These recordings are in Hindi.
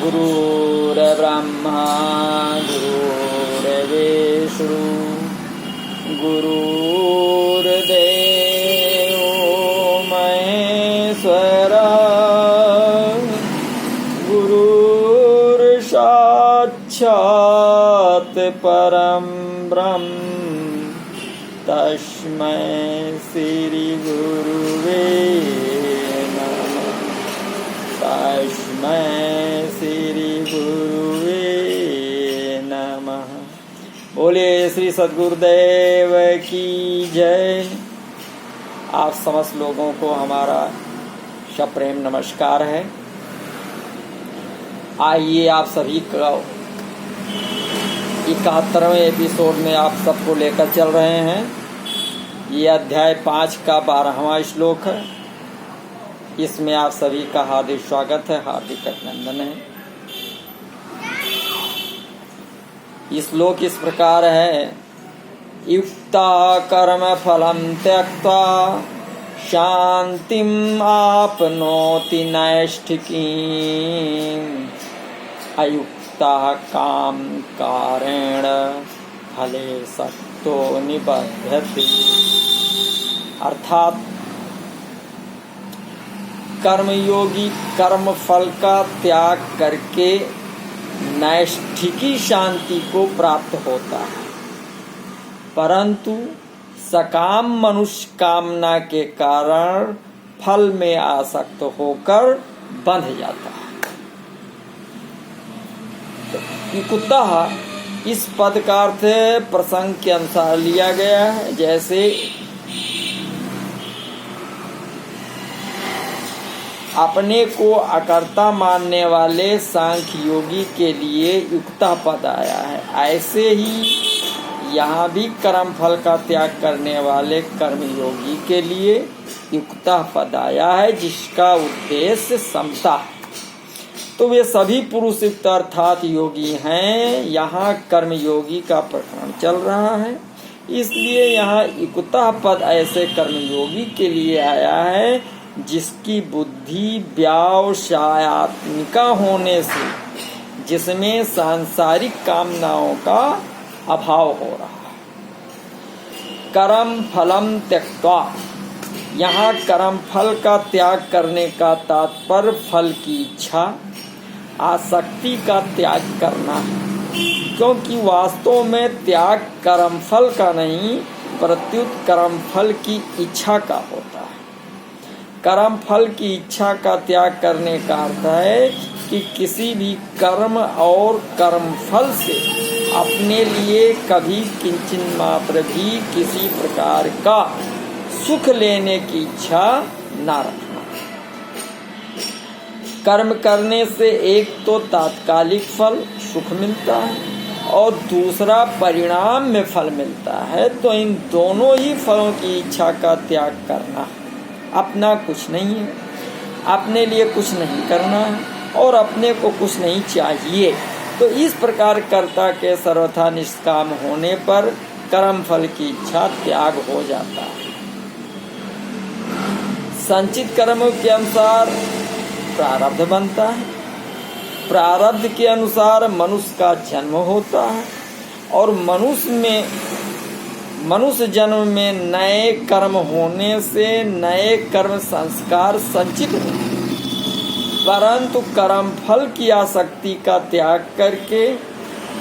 गुरुर्ब्रह्मा गुरुर्विष्णु गुरुर्देवो महेश्वरा गुरुर्साक्षात् परं ब्रह्म तस्मै श्री गुरुवे नमः। तस्मै श्री गुरुवे नमः। बोलिए श्री सद्गुरुदेव की जय। आप समस्त लोगों को हमारा सप्रेम नमस्कार है। आइए आप सभी को 71वें एपिसोड में आप सबको लेकर चल रहे हैं। ये अध्याय 5 का 12वां श्लोक है। इसमें आप सभी का हार्दिक स्वागत है, हार्दिक अभिनंदन है। श्लोक इस प्रकार है। युक्ता कर्म फलम त्यक्त्वा शांतिम आपनोति नैष्ठिकीम् अयुक्ता काम कारेण फले सक्तो निबध्यते। अर्थात कर्मयोगी कर्म फल का त्याग करके नैष्ठिकी शांति को प्राप्त होता है, परंतु सकाम मनुष्य कामना के कारण फल में आसक्त होकर बंध जाता है। युक्तः इस पद का अर्थ प्रसंग के अनुसार लिया गया है। जैसे अपने को अकर्ता मानने वाले सांख्य योगी के लिए युक्तः पद आया है, ऐसे ही यहाँ भी कर्म फल का त्याग करने वाले कर्म योगी के लिए युक्तः पद आया है, जिसका उद्देश्य समता है। तो वे सभी पुरुष युक्त अर्थात योगी हैं। यहाँ कर्म योगी का प्रकरण चल रहा है, इसलिए यहाँ युक्तः पद ऐसे कर्म योगी के लिए आया है जिसकी बुद्धि व्यावसायात्मिका होने से, जिसमें सांसारिक कामनाओं का अभाव हो रहा है। कर्म फलम त्यक्त्वा, यहाँ कर्म फल का त्याग करने का तात्पर्य फल की इच्छा, आसक्ति का त्याग करना है, क्योंकि वास्तव में त्याग कर्म फल का नहीं प्रत्युत कर्म फल की इच्छा का होता है। कर्म फल की इच्छा का त्याग करने का अर्थ है कि किसी भी कर्म और कर्म फल से अपने लिए कभी किंचित मात्र भी किसी प्रकार का सुख लेने की इच्छा न रखना। कर्म करने से एक तो तात्कालिक फल सुख मिलता है और दूसरा परिणाम में फल मिलता है। तो इन दोनों ही फलों की इच्छा का त्याग करना है। अपना कुछ नहीं है, अपने लिए कुछ नहीं करना है और अपने को कुछ नहीं चाहिए। तो इस प्रकार कर्ता के सर्वथा निष्काम होने पर कर्म फल की इच्छा त्याग हो जाता है। संचित कर्मों के अनुसार प्रारब्ध बनता है। प्रारब्ध के अनुसार मनुष्य का जन्म होता है और मनुष्य जन्म में नए कर्म होने से नए कर्म संस्कार संचित होते हैं, परंतु कर्म फल की आसक्ति का त्याग करके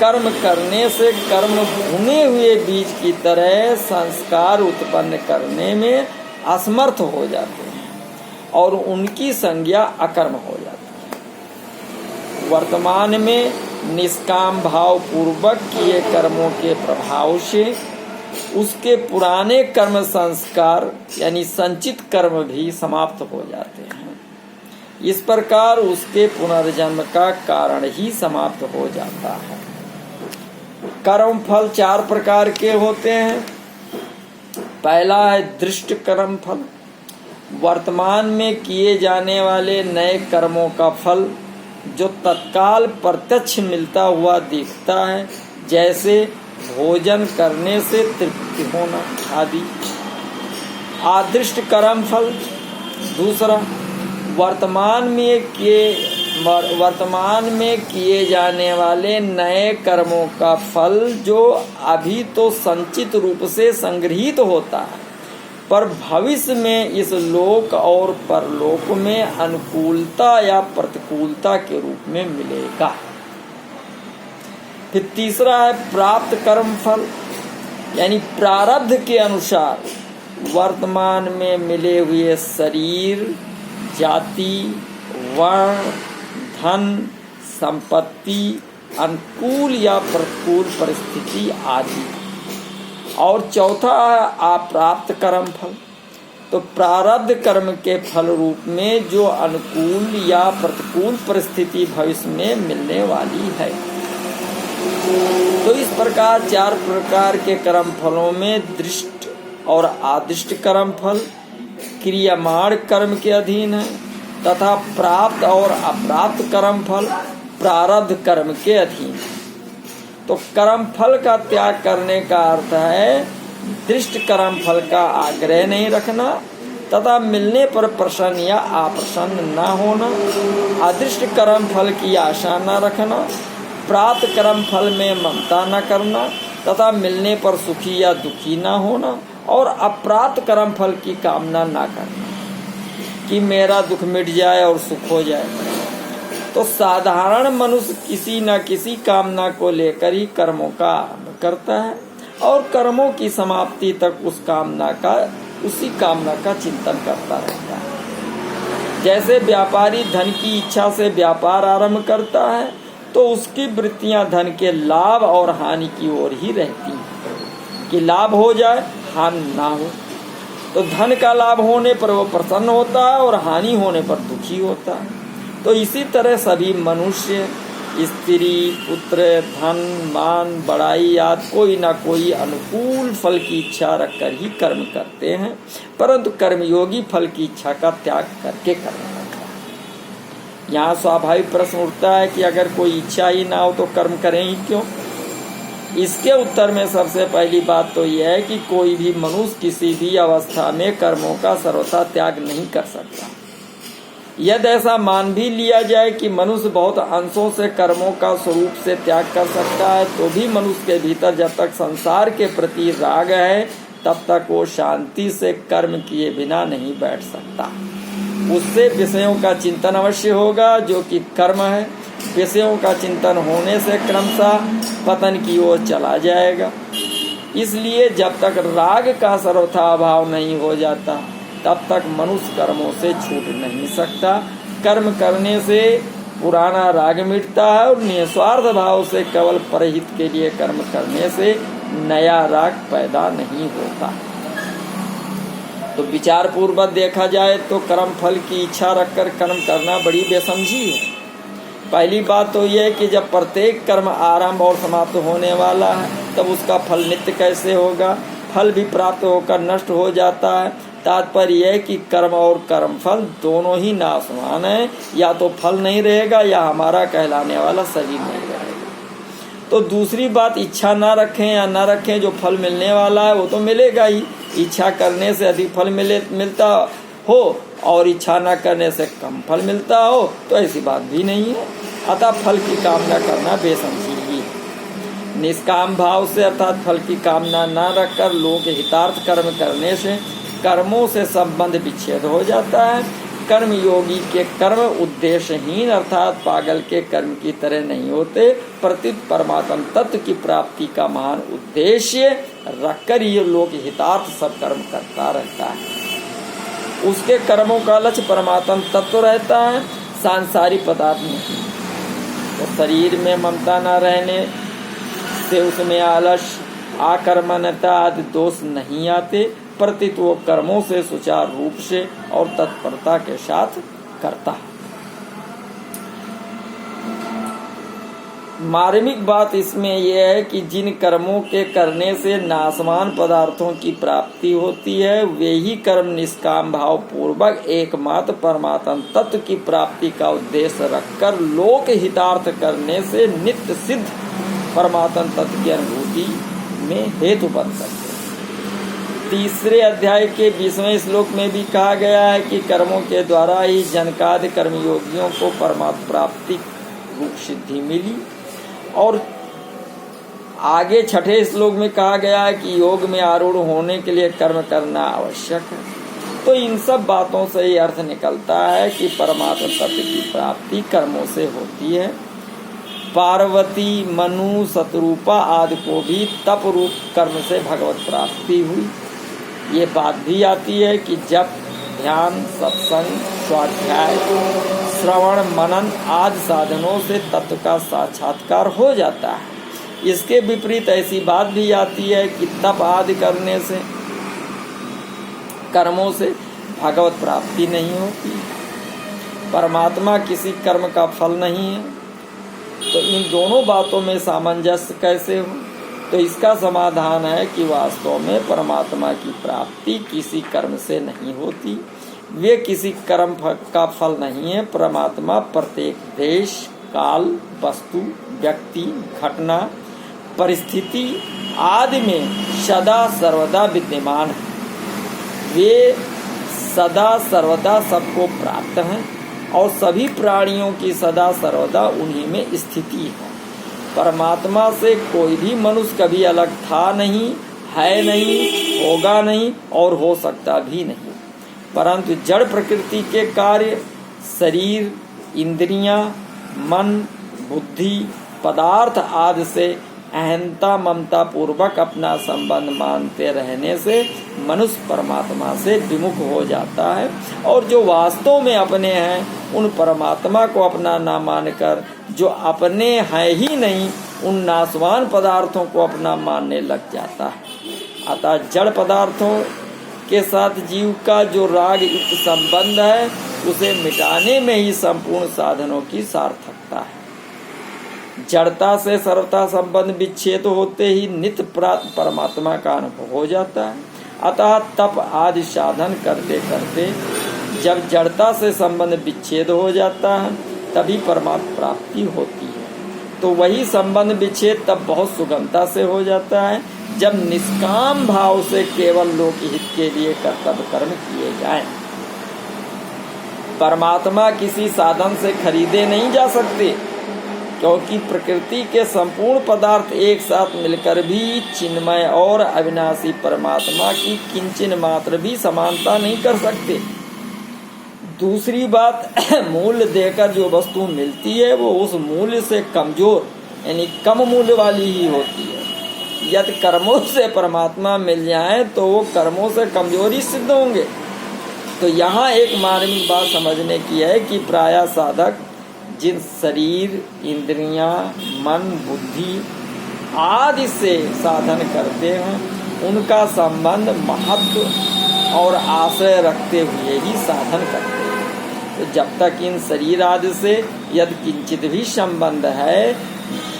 कर्म करने से कर्म भुने हुए बीज की तरह संस्कार उत्पन्न करने में असमर्थ हो जाते हैं और उनकी संज्ञा अकर्म हो जाती है। वर्तमान में निष्काम भाव पूर्वक किए कर्मों के प्रभाव से उसके पुराने कर्म संस्कार यानी संचित कर्म भी समाप्त हो जाते हैं। इस प्रकार उसके पुनर्जन्म का कारण ही समाप्त हो जाता है। कर्म फल 4 प्रकार के होते हैं। पहला है दृष्ट कर्म फल, वर्तमान में किए जाने वाले नए कर्मों का फल जो तत्काल प्रत्यक्ष मिलता हुआ दिखता है, जैसे भोजन करने से तृप्ति होना आदि। आदृष्ट कर्म फल दूसरा, वर्तमान में किए वर्तमान में किए जाने वाले नए कर्मों का फल जो अभी तो संचित रूप से संग्रहित होता है, पर भविष्य में इस लोक और परलोक में अनुकूलता या प्रतिकूलता के रूप में मिलेगा। फिर तीसरा है प्राप्त कर्म फल, यानी प्रारब्ध के अनुसार वर्तमान में मिले हुए शरीर, जाति, वर्ण, धन, संपत्ति, अनुकूल या प्रतिकूल परिस्थिति आदि। और चौथा है अप्राप्त कर्म फल, तो प्रारब्ध कर्म के फल रूप में जो अनुकूल या प्रतिकूल परिस्थिति भविष्य में मिलने वाली है। तो इस प्रकार 4 प्रकार के कर्म फलों में दृष्ट और आदिष्ट कर्म फल क्रियामाण कर्म के अधीन है, तथा प्राप्त और अप्राप्त कर्म फल प्रारब्ध कर्म के अधीन है। तो कर्म फल का त्याग करने का अर्थ है दृष्ट कर्म फल का आग्रह नहीं रखना तथा मिलने पर प्रसन्न या अप्रसन्न न होना, अदृष्ट कर्म फल की आशा न रखना, प्राप्त कर्म फल में ममता न करना तथा मिलने पर सुखी या दुखी न होना, और अप्राप्त कर्म फल की कामना न करना कि मेरा दुख मिट जाए और सुख हो जाए। तो साधारण मनुष्य किसी न किसी कामना को लेकर ही कर्मों का आरंभ करता है और कर्मों की समाप्ति तक उसी कामना का चिंतन करता रहता है। जैसे व्यापारी धन की इच्छा से व्यापार आरंभ करता है तो उसकी वृत्तियां धन के लाभ और हानि की ओर ही रहती हैं कि लाभ हो जाए, हानि ना हो। तो धन का लाभ होने पर वो प्रसन्न होता है और हानि होने पर दुखी होता है। तो इसी तरह सभी मनुष्य, स्त्री, पुत्र, धन, मान, बड़ाई आदि कोई ना कोई अनुकूल फल की इच्छा रखकर ही कर्म करते हैं, परंतु कर्मयोगी फल की इच्छा का त्याग करके कर्म करता है। यहाँ स्वाभाविक प्रश्न उठता है कि अगर कोई इच्छा ही ना हो तो कर्म करें ही क्यों? इसके उत्तर में सबसे पहली बात तो यह है कि कोई भी मनुष्य किसी भी अवस्था में कर्मों का सर्वथा त्याग नहीं कर सकता। यदि ऐसा मान भी लिया जाए कि मनुष्य बहुत अंशों से कर्मों का स्वरूप से त्याग कर सकता है, तो भी मनुष्य के भीतर जब तक संसार के प्रति राग है तब तक वो शांति से कर्म किए बिना नहीं बैठ सकता। उससे विषयों का चिंतन अवश्य होगा जो कि कर्म है। विषयों का चिंतन होने से क्रमशः पतन की ओर चला जाएगा। इसलिए जब तक राग का सर्वथा अभाव नहीं हो जाता तब तक मनुष्य कर्मों से छूट नहीं सकता। कर्म करने से पुराना राग मिटता है और निस्वार्थ भाव से केवल परहित के लिए कर्म करने से नया राग पैदा नहीं होता। तो विचार पूर्वक देखा जाए तो कर्म फल की इच्छा रखकर कर्म करना बड़ी बेसमझी है। पहली बात तो यह है कि जब प्रत्येक कर्म आरंभ और समाप्त होने वाला है तब उसका फल नित्य कैसे होगा? फल भी प्राप्त होकर नष्ट हो जाता है। तात्पर्य यह है कि कर्म और कर्म फल दोनों ही नाशवान है, या तो फल नहीं रहेगा या हमारा कहलाने वाला शरीर नहीं रहेगा। तो दूसरी बात, इच्छा ना रखें या ना रखें, जो फल मिलने वाला है वो तो मिलेगा ही। इच्छा करने से अधिक फल मिलता हो और इच्छा ना करने से कम फल मिलता हो तो ऐसी बात भी नहीं है। अतः फल की कामना करना बेसमझी ही। निष्काम भाव से अर्थात फल की कामना न रखकर लोक हितार्थ कर्म करने से कर्मों से संबंध विच्छेद हो जाता है। कर्म योगी के कर्म उद्देश्यहीन अर्थात पागल के कर्म की तरह नहीं होते, प्रत्युत परमात्म तत्व की प्राप्ति का महान उद्देश्य रखकर ये लोक हितार्थ सब कर्म करता रहता है। उसके कर्मों का लक्ष्य परमात्म तत्व रहता है, सांसारिक पदार्थ नहीं। तो शरीर में ममता न रहने से उसमें आलस्य, आकर्मण्यता आदि दोष नहीं आते, प्रत्युत वो कर्मों से सुचारू रूप से और तत्परता के साथ करता है। मार्मिक बात इसमें यह है कि जिन कर्मों के करने से नाशवान पदार्थों की प्राप्ति होती है वे ही कर्म निष्काम भाव पूर्वक एकमात्र परमात्म तत्व की प्राप्ति का उद्देश्य रखकर लोक हितार्थ करने से नित्य सिद्ध परमात्म तत्व की अनुभूति में हेतु बन सकते हैं। तीसरे अध्याय के 20वें श्लोक में भी कहा गया है कि कर्मों के द्वारा ही जनकादि कर्मयोगियों को परमात्मा प्राप्ति रूप सिद्धि मिली। और आगे 6ठे श्लोक में कहा गया है कि योग में आरूढ़ होने के लिए कर्म करना आवश्यक है। तो इन सब बातों से ये अर्थ निकलता है कि परमात्मा तत्व की प्राप्ति कर्मों से होती है। पार्वती, मनु, शतरूपा आदि को भी तप रूप कर्म से भगवत प्राप्ति हुई। ये बात भी आती है कि जब ध्यान, सत्संग, स्वाध्याय, श्रवण, मनन आदि साधनों से तत्व का साक्षात्कार हो जाता है। इसके विपरीत ऐसी बात भी आती है कि तप आदि करने से, कर्मों से भगवत प्राप्ति नहीं होती। परमात्मा किसी कर्म का फल नहीं है। तो इन दोनों बातों में सामंजस्य कैसे हो? तो इसका समाधान है कि वास्तव में परमात्मा की प्राप्ति किसी कर्म से नहीं होती। वे किसी कर्म का फल नहीं है। परमात्मा प्रत्येक देश, काल, वस्तु, व्यक्ति, घटना, परिस्थिति आदि में सदा सर्वदा विद्यमान है। वे सदा सर्वदा सबको प्राप्त हैं और सभी प्राणियों की सदा सर्वदा उन्हीं में स्थिति है। परमात्मा से कोई भी मनुष्य कभी अलग था नहीं, है नहीं, होगा नहीं और हो सकता भी नहीं। परंतु जड़ प्रकृति के कार्य, शरीर, इंद्रियां, मन, बुद्धि, पदार्थ आदि से अहंता ममता पूर्वक अपना संबंध मानते रहने से मनुष्य परमात्मा से विमुख हो जाता है और जो वास्तव में अपने हैं उन परमात्मा को अपना ना मानकर जो अपने हैं ही नहीं उन नाशवान पदार्थों को अपना मानने लग जाता है। अतः जड़ पदार्थों के साथ जीव का जो राग युक्त संबंध है उसे मिटाने में ही संपूर्ण साधनों की सार्थकता है। जड़ता से सर्वथा संबंध विच्छेद होते ही नित्य प्राप्त परमात्मा का अनुभव हो जाता है। अतः तप आदि साधन करते करते जब जड़ता से संबंध विच्छेद हो जाता है तभी परमात्मा प्राप्ति होती है। तो वही संबंध विच्छेद तब बहुत सुगमता से हो जाता है जब निष्काम भाव से केवल लोक हित के लिए कर्तव्य कर्म किए जाएं। परमात्मा किसी साधन से खरीदे नहीं जा सकते, क्योंकि प्रकृति के संपूर्ण पदार्थ एक साथ मिलकर भी चिन्मय और अविनाशी परमात्मा की किंचन मात्र भी समानता नहीं कर सकते। दूसरी बात, मूल्य देकर जो वस्तु मिलती है वो उस मूल्य से कमजोर यानी कम मूल्य वाली ही होती है। यदि कर्मों से परमात्मा मिल जाए तो वो कर्मों से कमजोरी सिद्ध होंगे। तो यहाँ एक मार्मिक बात समझने की है कि प्रायः साधक जिन शरीर, इंद्रियां, मन, बुद्धि आदि से साधन करते हैं उनका संबंध महत्व और आश्रय रखते हुए ही साधन करते हैं। तो जब तक इन शरीर आदि से यदि किंचित भी संबंध है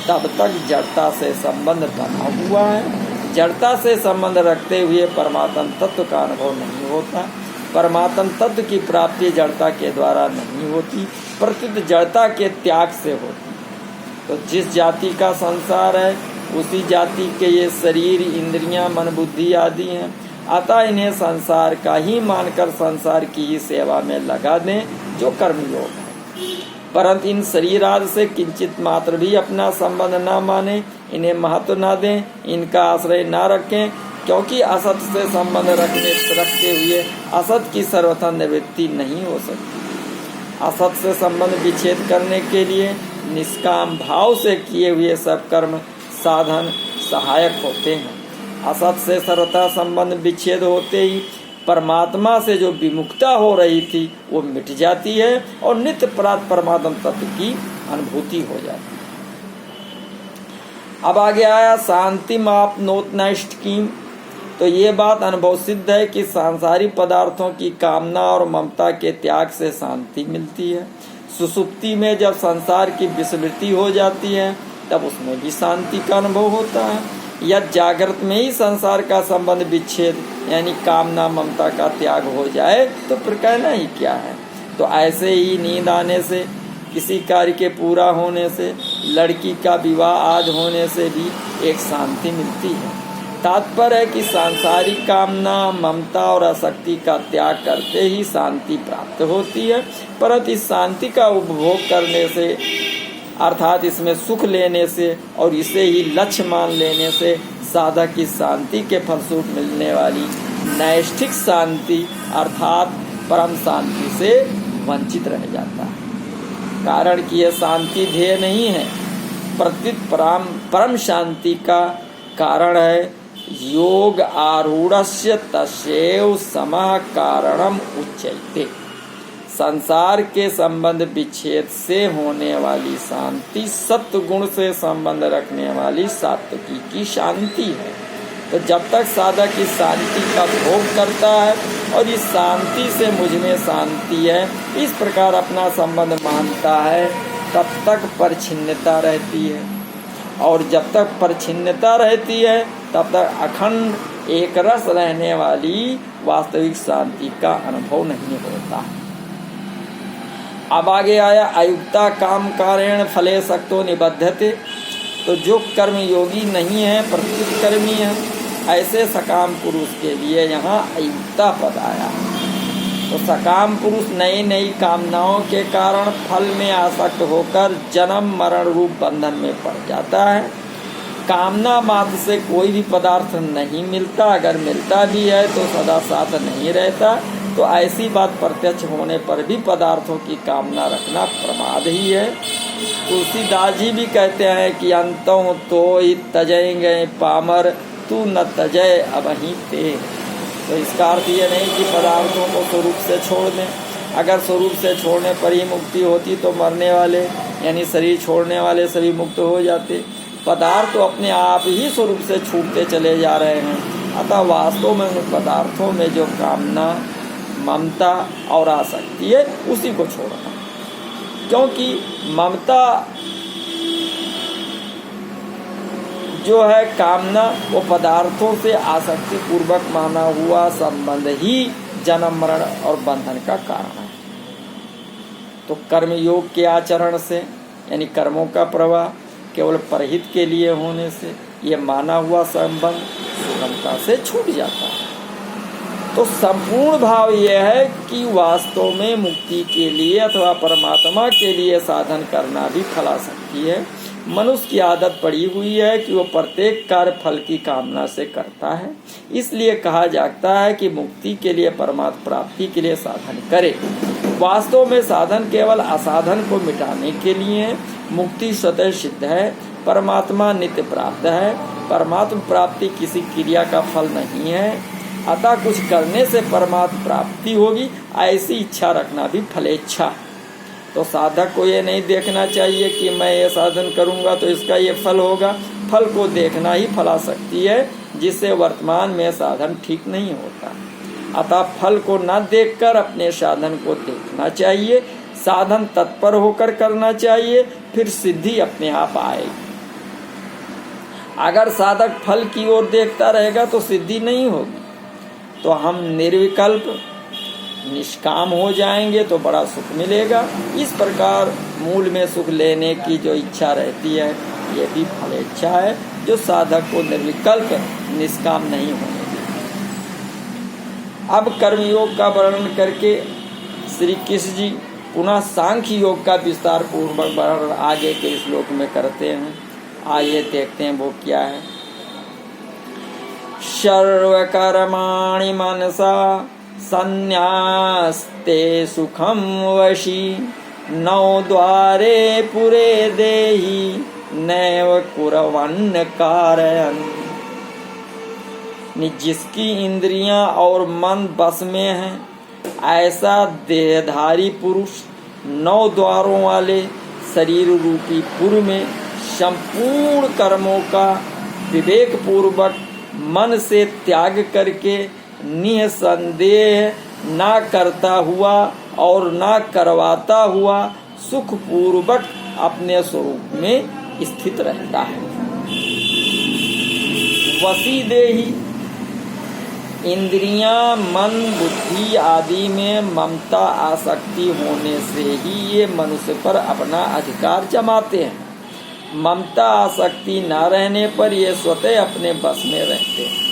तब तक जड़ता से संबंध बना हुआ है। जड़ता से संबंध रखते हुए परमात्म तत्व का अनुभव नहीं होता। परमात्म तत्व की प्राप्ति जड़ता के द्वारा नहीं होती, प्रत्युत जड़ता के त्याग से होती। तो जिस जाति का संसार है उसी जाति के ये शरीर, इंद्रियां, मन, बुद्धि आदि हैं। अतः इन्हें संसार का ही मानकर संसार की ही सेवा में लगा दें जो कर्मयोग है। परंतु इन शरीर आदि से किंचित मात्र भी अपना संबंध न माने, इन्हें महत्व न दें, इनका आश्रय न रखें, क्योंकि असत से संबंध रखते हुए असत की सर्वथा निवृत्ति नहीं हो सकती। असत से संबंध विच्छेद करने के लिए निष्काम भाव से किए हुए सब कर्म साधन सहायक होते हैं। असत से सर्वथा संबंध विच्छेद होते ही परमात्मा से जो विमुखता हो रही थी वो मिट जाती है और नित्य प्राप्त परमात्मा तत्व की अनुभूति हो जाती है। अब आगे आया शांति माप नोत नष्ट की। तो ये बात अनुभव सिद्ध है कि सांसारिक पदार्थों की कामना और ममता के त्याग से शांति मिलती है। सुसुप्ति में जब संसार की विस्मृति हो जाती है तब उसमें भी शांति का अनुभव होता है। या जागृत में ही संसार का संबंध विच्छेद यानी कामना ममता का त्याग हो जाए तो फिर कहना ही क्या है। तो ऐसे ही नींद आने से, किसी कार्य के पूरा होने से, लड़की का विवाह आदि होने से भी एक शांति मिलती है। तात्पर्य है कि सांसारिक कामना, ममता और आसक्ति का त्याग करते ही शांति प्राप्त होती है। परंतु इस शांति का उपभोग करने से अर्थात इसमें सुख लेने से और इसे ही लक्ष्य मान लेने से साधक की शांति के फलस्वरूप मिलने वाली नैष्ठिक शांति अर्थात परम शांति से वंचित रह जाता है। कारण कि यह शांति ध्येय नहीं है, प्रत्युत परम शांति का कारण है योग आरूढ़स्य तस्यैव समः कारणम उच्यते। संसार के संबंध विच्छेद से होने वाली शांति सत्व गुण से संबंध रखने वाली सात्विकी की शांति है। तो जब तक साधक इस शांति का भोग करता है और इस शांति से मुझ में शांति है इस प्रकार अपना संबंध मानता है, तब तक परिच्छिन्नता रहती है। और जब तक परिच्छिन्नता रहती है तब तक अखंड एक रस रहने वाली वास्तविक शांति का अनुभव नहीं होता। अब आगे आया अयुक्ता काम कारेण फले सक्तो निबध्यते। तो जो कर्म योगी नहीं है, प्रत्युत कर्मी है, ऐसे सकाम पुरुष के लिए यहाँ अयुक्ता पद आया। तो सकाम पुरुष नई नई कामनाओं के कारण फल में आसक्त होकर जन्म मरण रूप बंधन में पड़ जाता है। कामना मात्र से कोई भी पदार्थ नहीं मिलता, अगर मिलता भी है तो सदा साथ नहीं रहता। तो ऐसी बात प्रत्यक्ष होने पर भी पदार्थों की कामना रखना प्रमाद ही है। तुलसीदास जी भी कहते हैं कि अंतों तो ही तजेंगे पामर, तू न तजय अबहीं ते। तो इसका अर्थ ये नहीं कि पदार्थों को स्वरूप से छोड़ दें। अगर स्वरूप से छोड़ने पर ही मुक्ति होती तो मरने वाले यानी शरीर छोड़ने वाले सभी मुक्त हो जाते। पदार्थ तो अपने आप ही स्वरूप से छूटते चले जा रहे हैं। अतः वास्तव में उन पदार्थों में जो कामना, ममता और आसक्ति है उसी को छोड़ना, क्योंकि ममता जो है कामना वो पदार्थों से आसक्ति पूर्वक माना हुआ संबंध ही जन्म मरण और बंधन का कारण है। तो कर्म योग के आचरण से यानी कर्मों का प्रवाह केवल परहित के लिए होने से ये माना हुआ संबंध सुगमता से छूट जाता है। तो संपूर्ण भाव यह है कि वास्तव में मुक्ति के लिए अथवा परमात्मा के लिए साधन करना भी फलासक्ति है। मनुष्य की आदत पड़ी हुई है कि वो प्रत्येक कार्य फल की कामना से करता है। इसलिए कहा जाता है कि मुक्ति के लिए, परमात्मा प्राप्ति के लिए साधन करे। वास्तव में साधन केवल असाधन को मिटाने के लिए है। मुक्ति स्वतः सिद्ध है, परमात्मा नित्य प्राप्त है। परमात्मा प्राप्ति किसी क्रिया का फल नहीं है, अतः कुछ करने से परमात्मा प्राप्ति होगी ऐसी इच्छा रखना भी फलेच्छा है। तो साधक को ये नहीं देखना चाहिए कि मैं ये साधन करूंगा तो इसका ये फल होगा। फल को देखना ही फलासक्ति है, जिससे वर्तमान में साधन ठीक नहीं होता। अतः फल को न देखकर अपने साधन को देखना चाहिए, साधन तत्पर होकर करना चाहिए, फिर सिद्धि अपने आप आएगी। अगर साधक फल की ओर देखता रहेगा तो सिद्धि नहीं होगी। तो हम निर्विकल्प निष्काम हो जाएंगे तो बड़ा सुख मिलेगा। इस प्रकार मूल में सुख लेने की जो इच्छा रहती है ये भी फलेच्छा है, जो साधक को निर्विकल्प निष्काम नहीं होने देती। अब कर्मयोग का वर्णन करके श्री कृष्ण जी पुनः सांख्य योग का विस्तार पूर्वक वर्णन आगे के श्लोक में करते हैं। आइए देखते हैं वो क्या है। सर्वकर्माणि मनसा संन्यास्ते सुखम वशी, नौ द्वारे पुरे देहि नैव कुर्वन् कारयन्। जिसकी इंद्रियां और मन बस में है ऐसा देहधारी पुरुष 9 द्वारों वाले शरीर रूपी पुर में संपूर्ण कर्मों का विवेक पूर्वक मन से त्याग करके निसंदेह ना करता हुआ और ना करवाता हुआ सुख पूर्वक अपने स्वरूप में स्थित रहता है। वसी देही, इंद्रियां, मन, बुद्धि आदि में ममता आसक्ति होने से ही ये मनुष्य पर अपना अधिकार जमाते हैं। ममता आसक्ति न रहने पर ये स्वतः अपने बस में रहते हैं।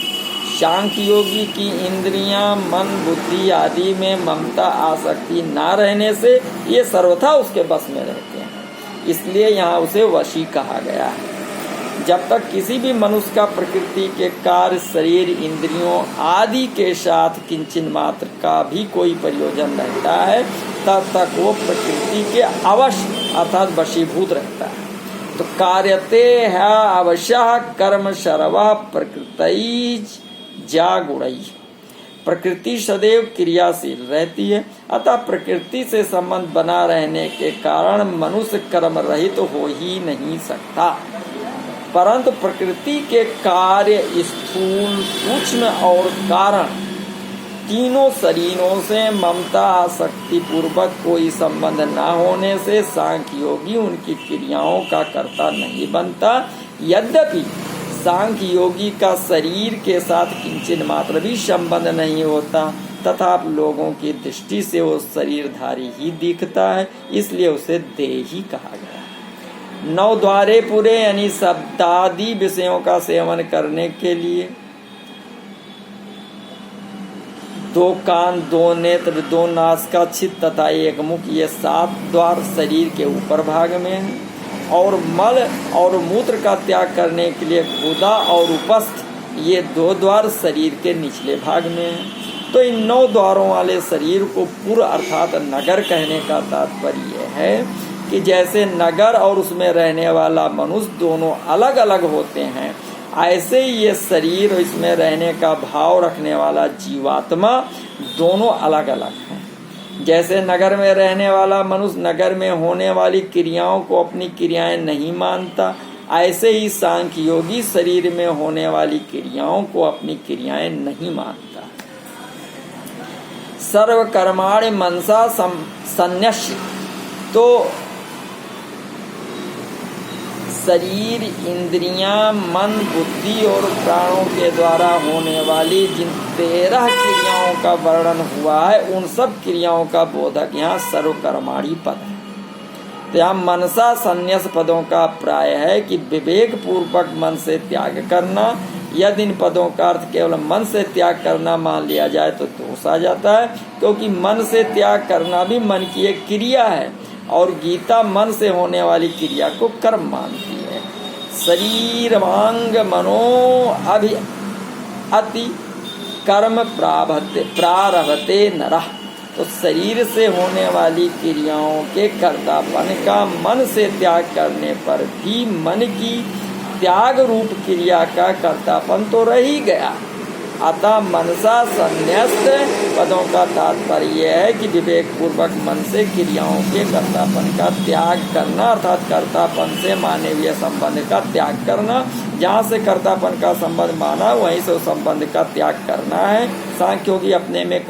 सांख्य योगी की इंद्रियां, मन, बुद्धि आदि में ममता आसक्ति न रहने से ये सर्वथा उसके बस में रहते हैं, इसलिए यहाँ उसे वशी कहा गया है। जब तक किसी भी मनुष्य का प्रकृति के कार्य, शरीर, इंद्रियों आदि के साथ किंचन मात्र का भी कोई प्रयोजन रहता है, तब तक वो प्रकृति के अवश्य अर्थात वशीभूत रहता है। तो कार्यते है अवश्य कर्म सर्वः प्रकृतिज जागुणई। प्रकृति सदैव क्रियाशील रहती है, अतः प्रकृति से संबंध बना रहने के कारण मनुष्य कर्म रहित हो ही नहीं सकता। परंतु प्रकृति के कार्य, स्थूल, सूक्ष्म और कारण तीनों शरीरों से ममता आसक्ति पूर्वक कोई संबंध न होने से सांख्य योगी उनकी क्रियाओं का कर्ता नहीं बनता। यद्यपि सांख्य योगी का शरीर के साथ किंचन मात्र भी संबंध नहीं होता, तथा लोगों की दृष्टि से वो शरीरधारी ही दिखता है, इसलिए उसे देही कहा गया। 9 द्वारे पूरे यानी शब्दादि विषयों का सेवन करने के लिए 2 कान, 2 नेत्र, 2 नासिका छिद तथा 1 मुख, ये 7 द्वार शरीर के ऊपर भाग में है। और मल और मूत्र का त्याग करने के लिए गुदा और उपस्थ, ये 2 द्वार शरीर के निचले भाग में हैं। तो इन 9 द्वारों वाले शरीर को पुर अर्थात नगर कहने का तात्पर्य है कि जैसे नगर और उसमें रहने वाला मनुष्य दोनों अलग अलग होते हैं, ऐसे ही ये शरीर और इसमें रहने का भाव रखने वाला जीवात्मा दोनों अलग अलग हैं। जैसे नगर में रहने वाला मनुष्य नगर में होने वाली क्रियाओं को अपनी क्रियाएं नहीं मानता, ऐसे ही सांख्य योगी शरीर में होने वाली क्रियाओं को अपनी क्रियाएं नहीं मानता। सर्व कर्माणि मनसा संन्यस्य, तो शरीर, इंद्रियां, मन, बुद्धि और प्राणों के द्वारा होने वाली जिन 13 क्रियाओं का वर्णन हुआ है, उन सब क्रियाओं का बोधक यहाँ सर्वकर्माणी पद है। तो यहाँ मनसा संन्यास पदों का प्राय है कि विवेक पूर्वक मन से त्याग करना। यदि इन पदों का अर्थ केवल मन से त्याग करना मान लिया जाए तो दोष आ जाता है, क्योंकि मन से त्याग करना भी मन की एक क्रिया है और गीता मन से होने वाली क्रिया को कर्म मानती है। शरीर वांग मनो अभि अति कर्म प्रारभते नरः, तो शरीर से होने वाली क्रियाओं के कर्तापन का मन से त्याग करने पर भी मन की त्याग रूप क्रिया का कर्तापन तो रह ही गया। अतः मनसा संन्यस्त पदों का तात्पर्य है कि विवेक पूर्वक मन से क्रियाओं के कर्तापन का त्याग करना, अर्थात कर्तापन से मानवीय संबंध का त्याग करना। जहाँ से कर्तापन का संबंध माना वहीं से उस संबंध का त्याग करना है। सांख्य योगी अपने में